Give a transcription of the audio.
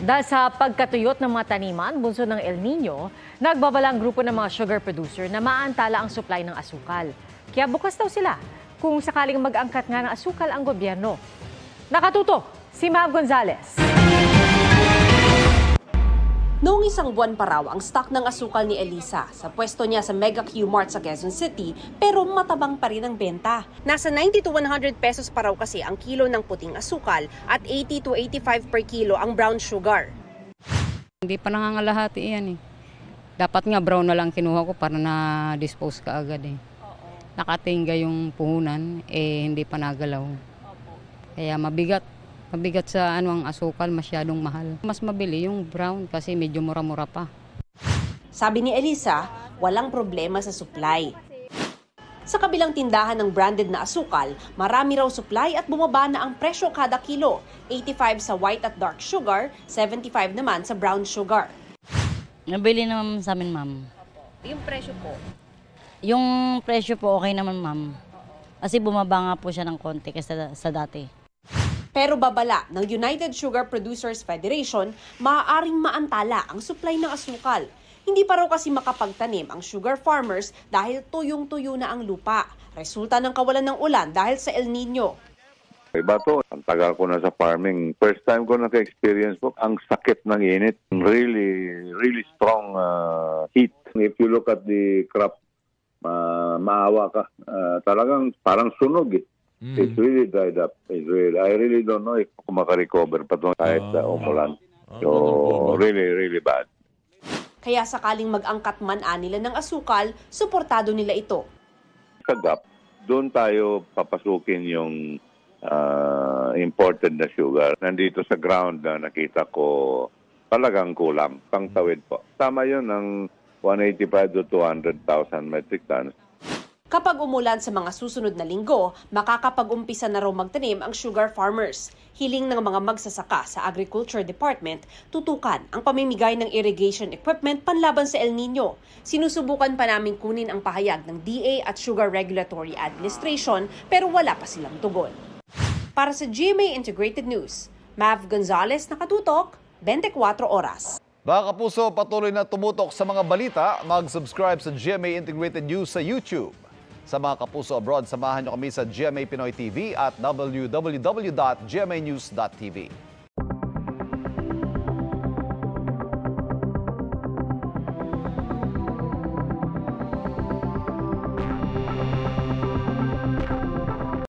Dahil sa pagkatuyot ng mga taniman, bunso ng El Nino, nagbabalang grupo ng mga sugar producer na maantala ang supply ng asukal. Kaya bukas daw sila kung sakaling mag-angkat nga ng asukal ang gobyerno. Nakatutok si Mav Gonzalez. Noong isang buwan pa raw ang stock ng asukal ni Elisa sa pwesto niya sa Mega Q Mart sa Quezon City, pero matabang pa rin ang benta. Nasa 90 to 100 pesos pa raw kasi ang kilo ng puting asukal at 80 to 85 per kilo ang brown sugar. Hindi pa nangangalahati yan eh. Dapat nga brown na lang kinuha ko para na-dispose ka agad eh. Nakatingga yung puhunan eh hindi pa nagalaw. Kaya mabigat sa ang asukal, masyadong mahal. Mas mabili yung brown kasi medyo mura-mura pa. Sabi ni Elisa, walang problema sa supply. Sa kabilang tindahan ng branded na asukal, marami raw supply at bumaba na ang presyo kada kilo. 85 sa white at dark sugar, 75 naman sa brown sugar. Nabili naman sa amin, ma'am. Yung presyo po? Yung presyo po okay naman, ma'am. Kasi bumaba nga po siya ng konti kasi sa dati. Pero babala ng United Sugar Producers Federation, maaaring maantala ang supply ng asukal. Hindi pa raw kasi makapagtanim ang sugar farmers dahil tuyong-tuyo na ang lupa. Resulta ng kawalan ng ulan dahil sa El Nino. Iba to, ang tagal ko na sa farming. First time ko naka-experience po, ang sakit ng init. Really strong heat. If you look at the crop, maawa ka. Talagang parang sunog eh. It's really dried up. I really don't know if makarecover pa ito kahit umulan. So, really bad. Kaya sakaling mag-angkat man nila ng asukal, suportado nila ito. Sa GAP, doon tayo papasukin yung imported na sugar. Nandito sa ground na nakita ko talagang kulang. Pangtawid po. Tama yun ng 185 to 200,000 metric tons. Kapag umulan sa mga susunod na linggo, makakapag-umpisa na raw magtanim ang sugar farmers. Hiling ng mga magsasaka sa Agriculture Department, tutukan ang pamimigay ng irrigation equipment panlaban sa El Nino. Sinusubukan pa namin kunin ang pahayag ng DA at Sugar Regulatory Administration pero wala pa silang tugon. Para sa GMA Integrated News, Mav Gonzalez, nakatutok, 24 oras. Mga kapuso, patuloy na tumutok sa mga balita, mag-subscribe sa GMA Integrated News sa YouTube. Sa mga kapuso abroad, samahan niyo kami sa GMA Pinoy TV at www.gmanews.tv.